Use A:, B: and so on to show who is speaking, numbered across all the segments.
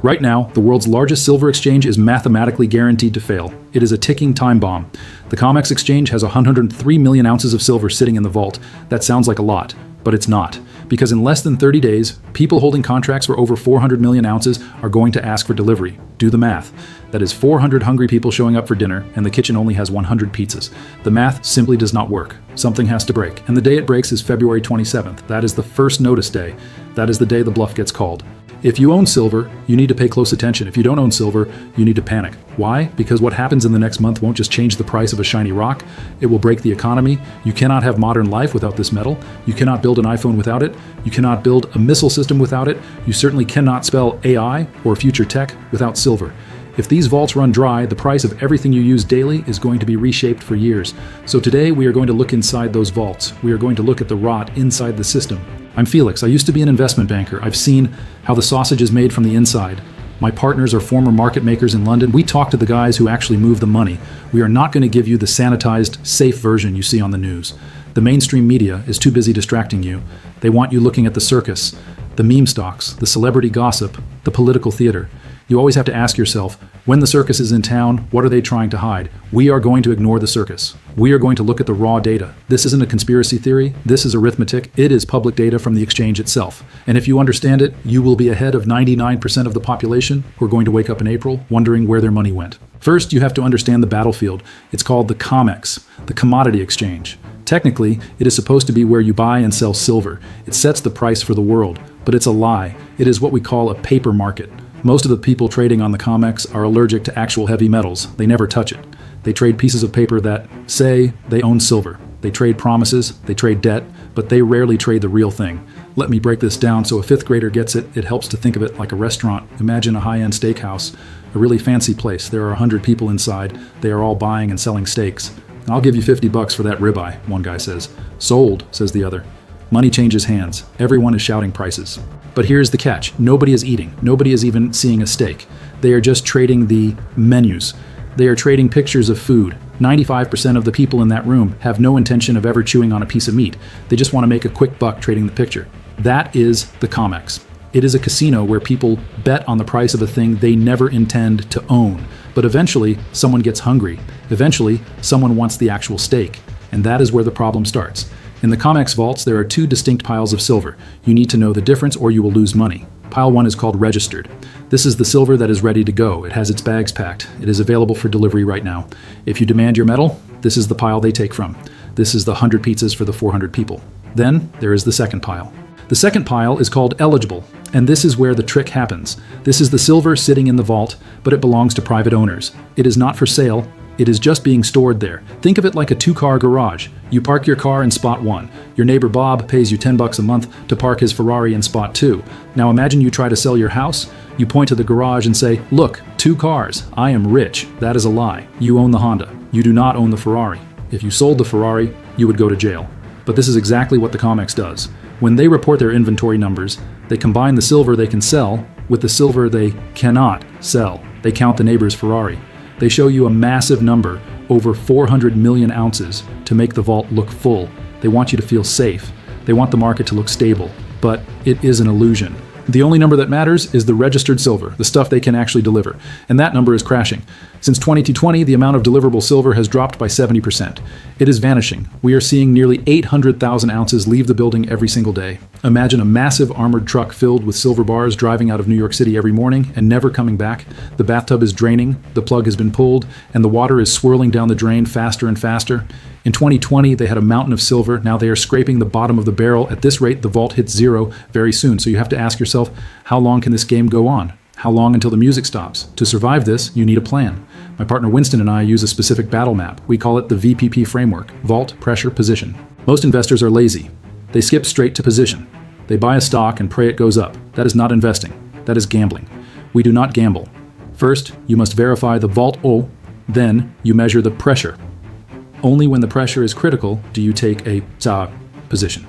A: Right now, the world's largest silver exchange is mathematically guaranteed to fail. It is a ticking time bomb. The Comex exchange has 103 million ounces of silver sitting in the vault. That sounds like a lot, but it's not. Because in less than 30 days, people holding contracts for over 400 million ounces are going to ask for delivery. Do the math. That is 400 hungry people showing up for dinner, and the kitchen only has 100 pizzas. The math simply does not work. Something has to break. And the day it breaks is February 27th. That is the first notice day. That is the day the bluff gets called. If you own silver, you need to pay close attention. If you don't own silver, you need to panic. Why? Because what happens in the next month won't just change the price of a shiny rock. It will break the economy. You cannot have modern life without this metal. You cannot build an iPhone without it. You cannot build a missile system without it. You certainly cannot spell AI or future tech without silver. If these vaults run dry, the price of everything you use daily is going to be reshaped for years. So today we are going to look inside those vaults. We are going to look at the rot inside the system. I'm Felix. I used to be an investment banker. I've seen how the sausage is made from the inside. My partners are former market makers in London. We talk to the guys who actually move the money. We are not going to give you the sanitized, safe version you see on the news. The mainstream media is too busy distracting you. They want you looking at the circus, the meme stocks, the celebrity gossip, the political theater. You always have to ask yourself, when the circus is in town, what are they trying to hide? We are going to ignore the circus. We are going to look at the raw data. This isn't a conspiracy theory. This is arithmetic. It is public data from the exchange itself. And if you understand it, you will be ahead of 99% of the population who are going to wake up in April wondering where their money went. First, you have to understand the battlefield. It's called the Comex, the commodity exchange. Technically, it is supposed to be where you buy and sell silver. It sets the price for the world, but it's a lie. It is what we call a paper market. Most of the people trading on the Comex are allergic to actual heavy metals. They never touch it. They trade pieces of paper that say they own silver. They trade promises, they trade debt, but they rarely trade the real thing. Let me break this down so a fifth grader gets it. It helps to think of it like a restaurant. Imagine a high-end steakhouse, a really fancy place. There are 100 people inside. They are all buying and selling steaks. I'll give you $50 for that ribeye, one guy says. Sold, says the other. Money changes hands. Everyone is shouting prices. But here's the catch. Nobody is eating. Nobody is even seeing a steak. They are just trading the menus. They are trading pictures of food. 95% of the people in that room have no intention of ever chewing on a piece of meat. They just want to make a quick buck trading the picture. That is the Comex. It is a casino where people bet on the price of a thing they never intend to own. But eventually, someone gets hungry. Eventually, someone wants the actual steak. And that is where the problem starts. In the Comex vaults, there are two distinct piles of silver. You need to know the difference or you will lose money. Pile 1 is called registered. This is the silver that is ready to go. It has its bags packed. It is available for delivery right now. If you demand your metal, this is the pile they take from. This is the 100 pizzas for the 400 people. Then there is the second pile. The second pile is called eligible, and this is where the trick happens. This is the silver sitting in the vault, but it belongs to private owners. It is not for sale. It is just being stored there. Think of it like a two-car garage. You park your car in spot 1. Your neighbor Bob pays you $10 a month to park his Ferrari in spot 2. Now imagine you try to sell your house. You point to the garage and say, "Look, 2 cars. I am rich." That is a lie. You own the Honda. You do not own the Ferrari. If you sold the Ferrari, you would go to jail. But this is exactly what the Comex does. When they report their inventory numbers, they combine the silver they can sell with the silver they cannot sell. They count the neighbor's Ferrari. They show you a massive number, over 400 million ounces, to make the vault look full. They want you to feel safe. They want the market to look stable. But it is an illusion. The only number that matters is the registered silver, the stuff they can actually deliver. And that number is crashing. Since 2020, the amount of deliverable silver has dropped by 70%. It is vanishing. We are seeing nearly 800,000 ounces leave the building every single day. Imagine a massive armored truck filled with silver bars driving out of New York City every morning and never coming back. The bathtub is draining, the plug has been pulled, and the water is swirling down the drain faster and faster. In 2020, they had a mountain of silver. Now they are scraping the bottom of the barrel. At this rate, the vault hits zero very soon. So you have to ask yourself, how long can this game go on? How long until the music stops? To survive this, you need a plan. My partner Winston and I use a specific battle map. We call it the VPP framework, Vault, Pressure, Position. Most investors are lazy. They skip straight to position. They buy a stock and pray it goes up. That is not investing. That is gambling. We do not gamble. First, you must verify the vault O. Then, you measure the pressure. Only when the pressure is critical do you take a position.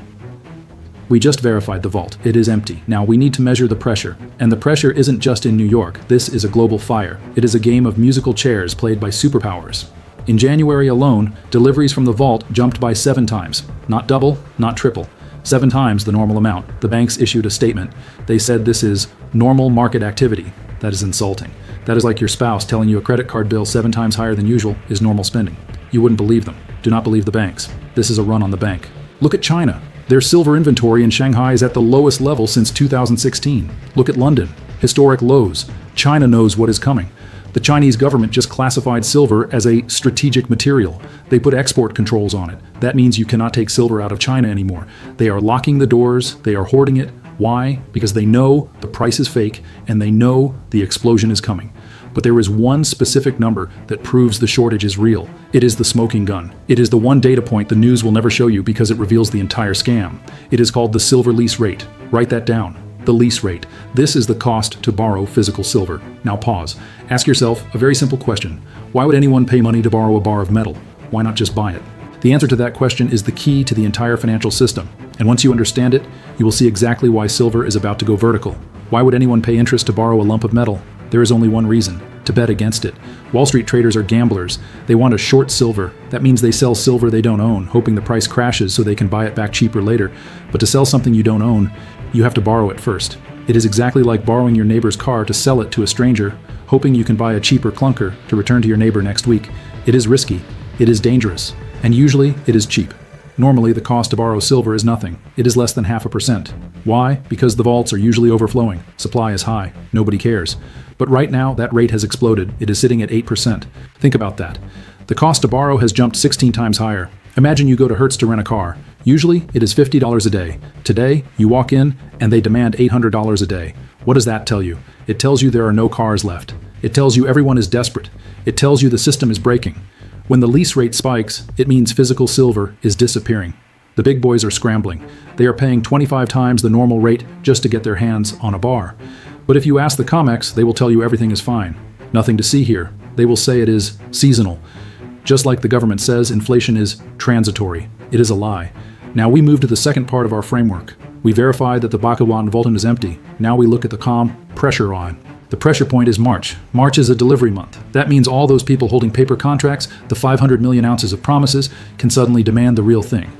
A: We just verified the vault. It is empty. Now we need to measure the pressure. And the pressure isn't just in New York. This is a global fire. It is a game of musical chairs played by superpowers. In January alone, deliveries from the vault jumped by 7 times. Not double, not triple. 7 times the normal amount. The banks issued a statement. They said this is normal market activity. That is insulting. That is like your spouse telling you a credit card bill 7 times higher than usual is normal spending. You wouldn't believe them. Do not believe the banks. This is a run on the bank. Look at China. Their silver inventory in Shanghai is at the lowest level since 2016. Look at London. Historic lows. China knows what is coming. The Chinese government just classified silver as a strategic material. They put export controls on it. That means you cannot take silver out of China anymore. They are locking the doors. They are hoarding it. Why? Because they know the price is fake and they know the explosion is coming. But there is one specific number that proves the shortage is real. It is the smoking gun. It is the one data point the news will never show you because it reveals the entire scam. It is called the silver lease rate. Write that down. The lease rate. This is the cost to borrow physical silver. Now pause. Ask yourself a very simple question. Why would anyone pay money to borrow a bar of metal? Why not just buy it? The answer to that question is the key to the entire financial system. And once you understand it, you will see exactly why silver is about to go vertical. Why would anyone pay interest to borrow a lump of metal? There is only one reason: to bet against it. Wall Street traders are gamblers. They want to short silver. That means they sell silver they don't own, hoping the price crashes so they can buy it back cheaper later. But to sell something you don't own, you have to borrow it first. It is exactly like borrowing your neighbor's car to sell it to a stranger, hoping you can buy a cheaper clunker to return to your neighbor next week. It is risky. It is dangerous. And usually, it is cheap. Normally, the cost to borrow silver is nothing. It is less than 0.5%. Why? Because the vaults are usually overflowing. Supply is high. Nobody cares. But right now, that rate has exploded. It is sitting at 8%. Think about that. The cost to borrow has jumped 16 times higher. Imagine you go to Hertz to rent a car. Usually, it is $50 a day. Today, you walk in and they demand $800 a day. What does that tell you? It tells you there are no cars left. It tells you everyone is desperate. It tells you the system is breaking. When the lease rate spikes, it means physical silver is disappearing. The big boys are scrambling. They are paying 25 times the normal rate just to get their hands on a bar. But if you ask the Comex, they will tell you everything is fine. Nothing to see here. They will say it is seasonal. Just like the government says, inflation is transitory. It is a lie. Now we move to the second part of our framework. We verify that the Bhagavan Vaulton is empty. Now we look at the calm pressure on. The pressure point is March. March is a delivery month. That means all those people holding paper contracts, the 500 million ounces of promises, can suddenly demand the real thing.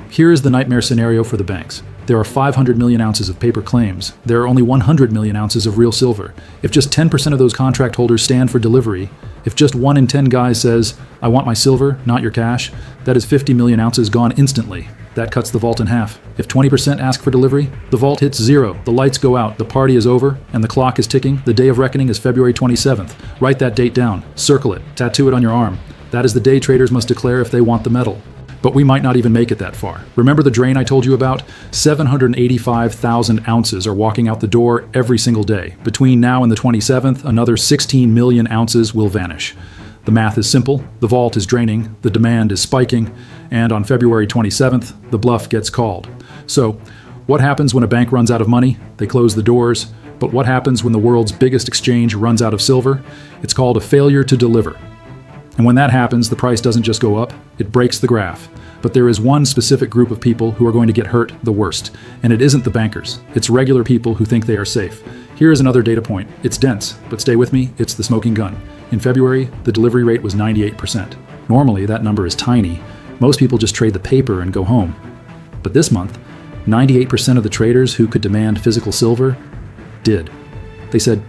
A: Here is the nightmare scenario for the banks. There are 500 million ounces of paper claims. There are only 100 million ounces of real silver. If just 10% of those contract holders stand for delivery, if just 1 in 10 guys says, "I want my silver, not your cash," that is 50 million ounces gone instantly. That cuts the vault in half. If 20% ask for delivery, the vault hits zero, the lights go out, the party is over, and the clock is ticking. The day of reckoning is February 27th. Write that date down, circle it, tattoo it on your arm. That is the day traders must declare if they want the metal. But we might not even make it that far. Remember the drain I told you about? 785,000 ounces are walking out the door every single day. Between now and the 27th, another 16 million ounces will vanish. The math is simple. The vault is draining, the demand is spiking, and on February 27th, the bluff gets called. So, what happens when a bank runs out of money? They close the doors. But what happens when the world's biggest exchange runs out of silver? It's called a failure to deliver. And when that happens, the price doesn't just go up, it breaks the graph. But there is one specific group of people who are going to get hurt the worst, and it isn't the bankers. It's regular people who think they are safe. Here is another data point. It's dense, but stay with me, it's the smoking gun. In February, the delivery rate was 98%. Normally, that number is tiny. Most people just trade the paper and go home. But this month, 98% of the traders who could demand physical silver did. They said,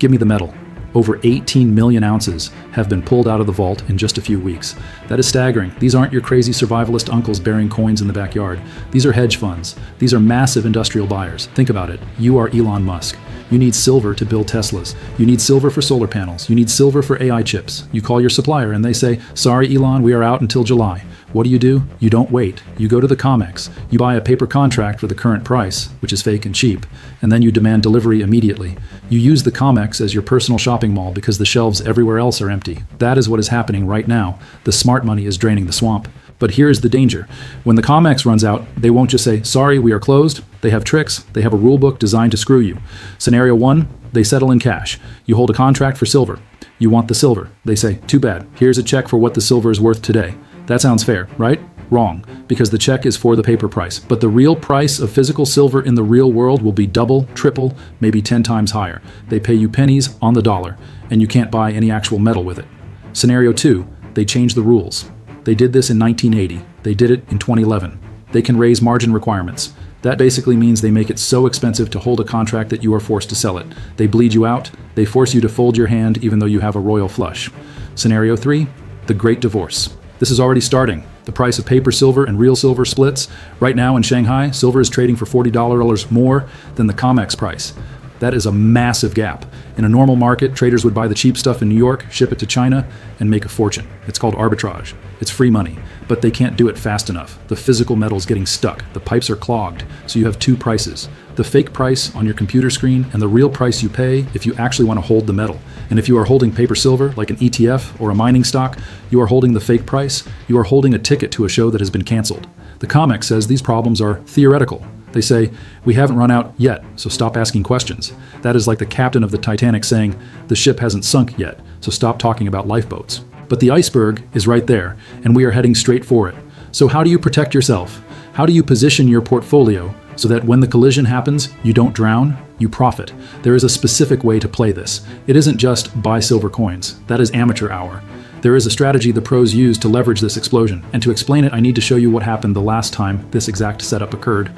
A: "Give me the metal." Over 18 million ounces have been pulled out of the vault in just a few weeks. That is staggering. These aren't your crazy survivalist uncles burying coins in the backyard. These are hedge funds. These are massive industrial buyers. Think about it. You are Elon Musk. You need silver to build Teslas. You need silver for solar panels. You need silver for AI chips. You call your supplier and they say, "Sorry, Elon, we are out until July." What do? You don't wait. You go to the Comex. You buy a paper contract for the current price, which is fake and cheap, and then you demand delivery immediately. You use the Comex as your personal shopping mall because the shelves everywhere else are empty. That is what is happening right now. The smart money is draining the swamp. But here is the danger. When the Comex runs out, they won't just say, "Sorry, we are closed." They have tricks. They have a rule book designed to screw you. Scenario 1, they settle in cash. You hold a contract for silver. You want the silver. They say, "Too bad. Here's a check for what the silver is worth today." That sounds fair, right? Wrong, because the check is for the paper price. But the real price of physical silver in the real world will be double, triple, maybe 10 times higher. They pay you pennies on the dollar, and you can't buy any actual metal with it. Scenario 2, they change the rules. They did this in 1980. They did it in 2011. They can raise margin requirements. That basically means they make it so expensive to hold a contract that you are forced to sell it. They bleed you out. They force you to fold your hand even though you have a royal flush. Scenario 3, the Great Divorce. This is already starting. The price of paper silver and real silver splits. Right now in Shanghai, silver is trading for $40 more than the Comex price. That is a massive gap. In a normal market, traders would buy the cheap stuff in New York, ship it to China, and make a fortune. It's called arbitrage. It's free money, but they can't do it fast enough. The physical metal's getting stuck. The pipes are clogged, so you have two prices. The fake price on your computer screen and the real price you pay if you actually want to hold the metal. And if you are holding paper silver, like an ETF or a mining stock, you are holding the fake price. You are holding a ticket to a show that has been canceled. The Comex says these problems are theoretical. They say, we haven't run out yet, so stop asking questions. That is like the captain of the Titanic saying, the ship hasn't sunk yet, so stop talking about lifeboats. But the iceberg is right there, and we are heading straight for it. So how do you protect yourself? How do you position your portfolio so that when the collision happens, you don't drown, you profit? There is a specific way to play this. It isn't just buy silver coins. That is amateur hour. There is a strategy the pros use to leverage this explosion, and to explain it, I need to show you what happened the last time this exact setup occurred.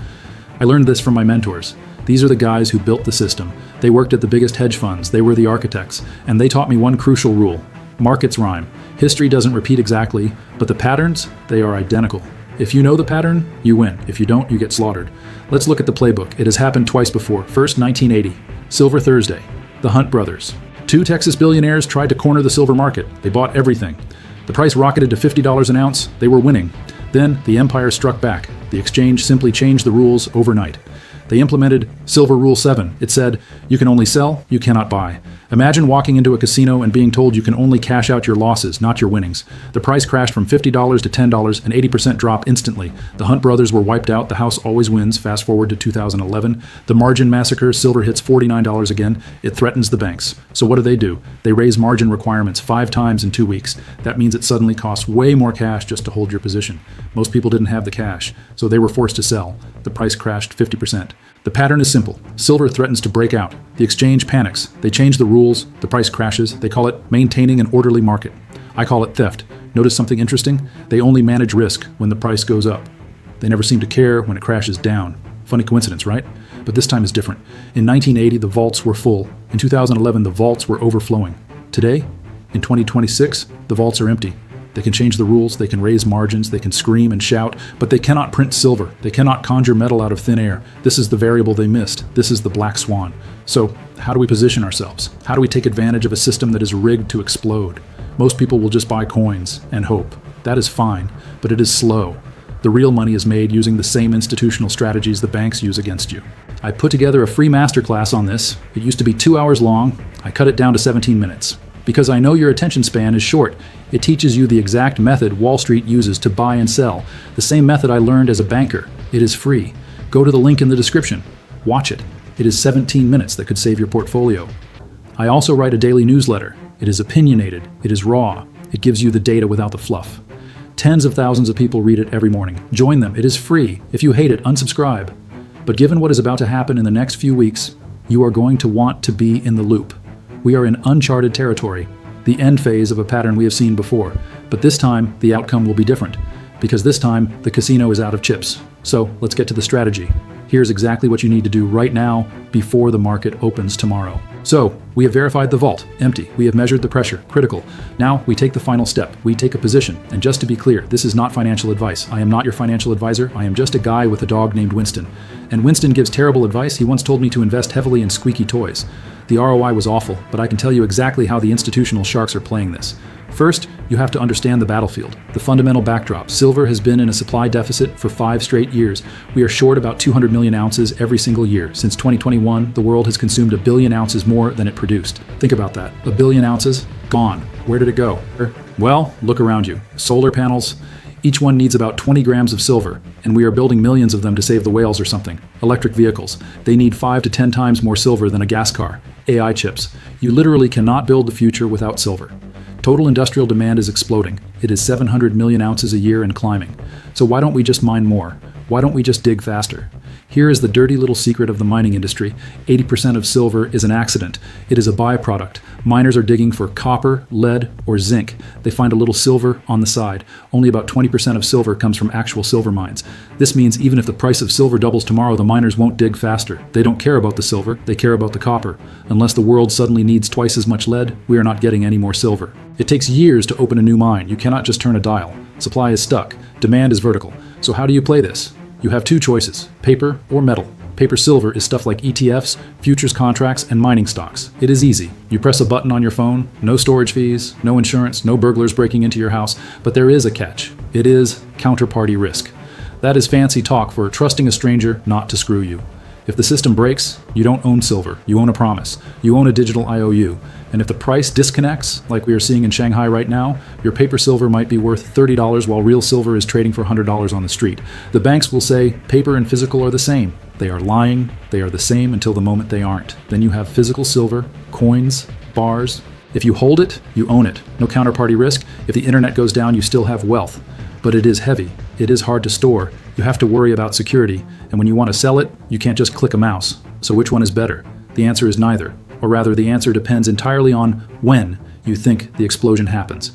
A: I learned this from my mentors. These are the guys who built the system. They worked at the biggest hedge funds. They were the architects. And they taught me one crucial rule. Markets rhyme. History doesn't repeat exactly, but the patterns, they are identical. If you know the pattern, you win. If you don't, you get slaughtered. Let's look at the playbook. It has happened twice before. First, 1980. Silver Thursday. The Hunt brothers. Two Texas billionaires tried to corner the silver market. They bought everything. The price rocketed to $50 an ounce. They were winning. Then the empire struck back. The exchange simply changed the rules overnight. They implemented Silver Rule 7. It said, you can only sell, you cannot buy. Imagine walking into a casino and being told you can only cash out your losses, not your winnings. The price crashed from $50 to $10, an 80% drop instantly. The Hunt brothers were wiped out. The house always wins. Fast forward to 2011. The margin massacre. Silver hits $49 again. It threatens the banks. So what do? They raise margin requirements 5 times in 2 weeks. That means it suddenly costs way more cash just to hold your position. Most people didn't have the cash, so they were forced to sell. The price crashed 50%. The pattern is simple. Silver threatens to break out. The exchange panics. They change the rules. The price crashes. They call it maintaining an orderly market. I call it theft. Notice something interesting? They only manage risk when the price goes up. They never seem to care when it crashes down. Funny coincidence, right? But this time is different. In 1980, the vaults were full. In 2011, the vaults were overflowing. Today, in 2026, the vaults are empty. They can change the rules, they can raise margins, they can scream and shout, but they cannot print silver. They cannot conjure metal out of thin air. This is the variable they missed. This is the black swan. So, how do we position ourselves? How do we take advantage of a system that is rigged to explode? Most people will just buy coins and hope. That is fine, but it is slow. The real money is made using the same institutional strategies the banks use against you. I put together a free masterclass on this. It used to be 2 hours long. I cut it down to 17 minutes. Because I know your attention span is short. It teaches you the exact method Wall Street uses to buy and sell. The same method I learned as a banker. It is free. Go to the link in the description. Watch it. It is 17 minutes that could save your portfolio. I also write a daily newsletter. It is opinionated. It is raw. It gives you the data without the fluff. Tens of thousands of people read it every morning. Join them. It is free. If you hate it, unsubscribe. But given what is about to happen in the next few weeks, you are going to want to be in the loop. We are in uncharted territory, the end phase of a pattern we have seen before. But this time, the outcome will be different, because this time, the casino is out of chips. So let's get to the strategy. Here's exactly what you need to do right now before the market opens tomorrow. So, we have verified the vault, empty. We have measured the pressure, critical. Now, we take the final step. We take a position. And just to be clear, this is not financial advice. I am not your financial advisor. I am just a guy with a dog named Winston. And Winston gives terrible advice. He once told me to invest heavily in squeaky toys. The ROI was awful, but I can tell you exactly how the institutional sharks are playing this. First, you have to understand the battlefield, the fundamental backdrop. Silver has been in a supply deficit for 5 straight years. We are short about 200 million ounces every single year. Since 2021, the world has consumed 1 billion ounces more than it produced. Think about that. 1 billion ounces, gone. Where did it go? Well, look around you. Solar panels. Each one needs about 20 grams of silver, and we are building millions of them to save the whales or something. Electric vehicles. They need 5 to 10 times more silver than a gas car. AI chips. You literally cannot build the future without silver. Total industrial demand is exploding. It is 700 million ounces a year and climbing. So why don't we just mine more? Why don't we just dig faster? Here is the dirty little secret of the mining industry. 80% of silver is an accident. It is a byproduct. Miners are digging for copper, lead, or zinc. They find a little silver on the side. Only about 20% of silver comes from actual silver mines. This means even if the price of silver doubles tomorrow, the miners won't dig faster. They don't care about the silver, they care about the copper. Unless the world suddenly needs twice as much lead, we are not getting any more silver. It takes years to open a new mine. You cannot just turn a dial. Supply is stuck. Demand is vertical. So how do you play this? You have two choices, paper or metal. Paper silver is stuff like ETFs, futures contracts, and mining stocks. It is easy. You press a button on your phone, no storage fees, no insurance, no burglars breaking into your house, but there is a catch. It is counterparty risk. That is fancy talk for trusting a stranger not to screw you. If the system breaks, you don't own silver, you own a promise. You own a digital IOU. And if the price disconnects, like we are seeing in Shanghai right now, your paper silver might be worth $30 while real silver is trading for $100 on the street. The banks will say paper and physical are the same. They are lying. They are the same until the moment they aren't. Then you have physical silver, coins, bars. If you hold it, you own it. No counterparty risk. If the internet goes down, you still have wealth. But it is heavy. It is hard to store. You have to worry about security. And when you want to sell it, you can't just click a mouse. So which one is better? The answer is neither. Or rather, the answer depends entirely on when you think the explosion happens.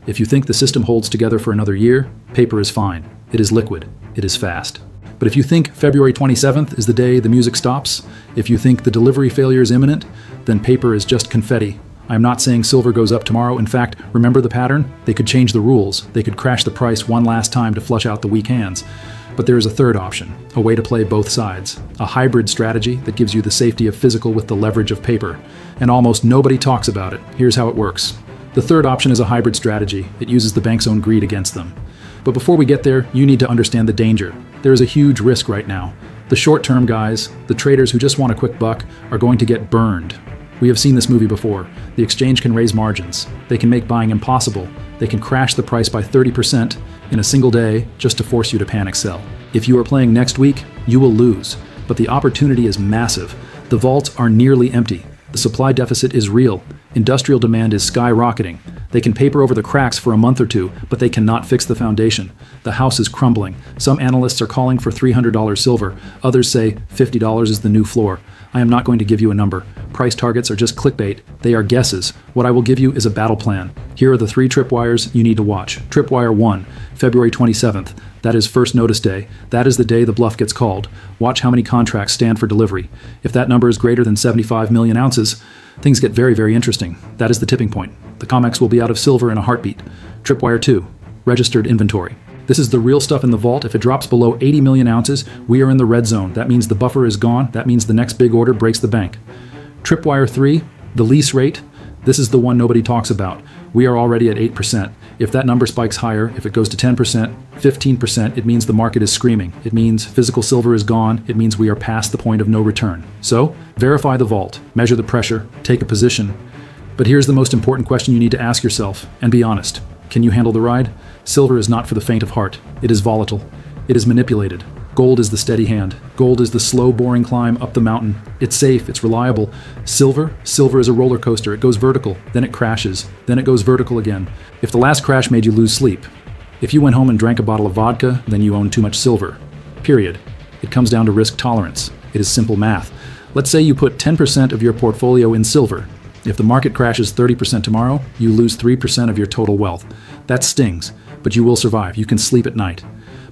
A: If you think the system holds together for another year, paper is fine. It is liquid. It is fast. But if you think February 27th is the day the music stops, if you think the delivery failure is imminent, then paper is just confetti. I am not saying silver goes up tomorrow. In fact, remember the pattern? They could change the rules. They could crash the price one last time to flush out the weak hands. But there is a third option, a way to play both sides, a hybrid strategy that gives you the safety of physical with the leverage of paper. And almost nobody talks about it. Here's how it works. The third option is a hybrid strategy. It uses the bank's own greed against them. But before we get there, you need to understand the danger. There is a huge risk right now. The short-term guys, the traders who just want a quick buck, are going to get burned. We have seen this movie before. The exchange can raise margins. They can make buying impossible. They can crash the price by 30% in a single day just to force you to panic sell. If you are playing next week, you will lose. But the opportunity is massive. The vaults are nearly empty. The supply deficit is real. Industrial demand is skyrocketing. They can paper over the cracks for a month or two, but they cannot fix the foundation. The house is crumbling. Some analysts are calling for $300 silver. Others say $50 is the new floor. I am not going to give you a number. Price targets are just clickbait. They are guesses. What I will give you is a battle plan. Here are the 3 tripwires you need to watch. Tripwire 1, February 27th. That is first notice day. That is the day the bluff gets called. Watch how many contracts stand for delivery. If that number is greater than 75 million ounces, things get very, very interesting. That is the tipping point. The Comex will be out of silver in a heartbeat. Tripwire 2, registered inventory. This is the real stuff in the vault. If it drops below 80 million ounces, we are in the red zone. That means the buffer is gone. That means the next big order breaks the bank. Tripwire 3, the lease rate. This is the one nobody talks about. We are already at 8%. If that number spikes higher, if it goes to 10%, 15%, it means the market is screaming. It means physical silver is gone. It means we are past the point of no return. So, verify the vault, measure the pressure, take a position. But here's the most important question you need to ask yourself, and be honest. Can you handle the ride? Silver is not for the faint of heart. It is volatile. It is manipulated. Gold is the steady hand. Gold is the slow, boring climb up the mountain. It's safe. It's reliable. Silver is a roller coaster. It goes vertical, then it crashes, then it goes vertical again. If the last crash made you lose sleep, if you went home and drank a bottle of vodka, then you own too much silver. Period. It comes down to risk tolerance. It is simple math. Let's say you put 10% of your portfolio in silver. If the market crashes 30% tomorrow, you lose 3% of your total wealth. That stings, but you will survive. You can sleep at night.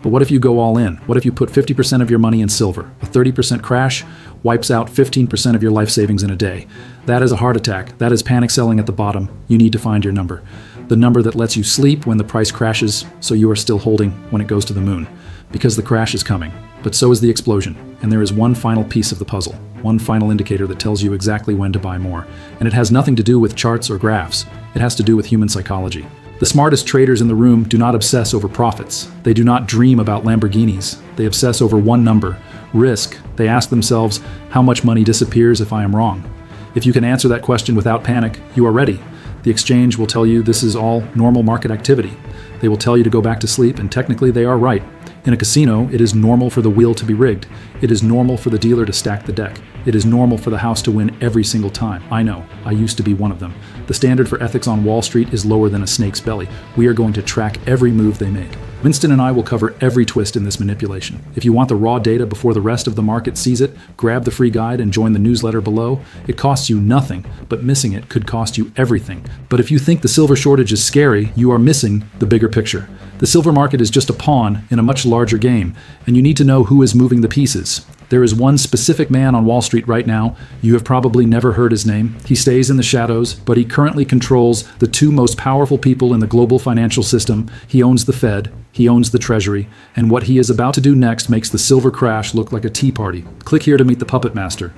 A: But what if you go all in? What if you put 50% of your money in silver? A 30% crash wipes out 15% of your life savings in a day. That is a heart attack. That is panic selling at the bottom. You need to find your number. The number that lets you sleep when the price crashes, so you are still holding when it goes to the moon. Because the crash is coming. But so is the explosion. And there is one final piece of the puzzle. One final indicator that tells you exactly when to buy more. And it has nothing to do with charts or graphs. It has to do with human psychology. The smartest traders in the room do not obsess over profits. They do not dream about Lamborghinis. They obsess over one number, risk. They ask themselves, how much money disappears if I am wrong? If you can answer that question without panic, you are ready. The exchange will tell you this is all normal market activity. They will tell you to go back to sleep, and technically they are right. In a casino, it is normal for the wheel to be rigged. It is normal for the dealer to stack the deck. It is normal for the house to win every single time. I know. I used to be one of them. The standard for ethics on Wall Street is lower than a snake's belly. We are going to track every move they make. Winston and I will cover every twist in this manipulation. If you want the raw data before the rest of the market sees it, grab the free guide and join the newsletter below. It costs you nothing, but missing it could cost you everything. But if you think the silver shortage is scary, you are missing the bigger picture. The silver market is just a pawn in a much larger game, and you need to know who is moving the pieces. There is one specific man on Wall Street right now. You have probably never heard his name. He stays in the shadows, but he currently controls the two most powerful people in the global financial system. He owns the Fed, he owns the Treasury, and what he is about to do next makes the silver crash look like a tea party. Click here to meet the puppet master.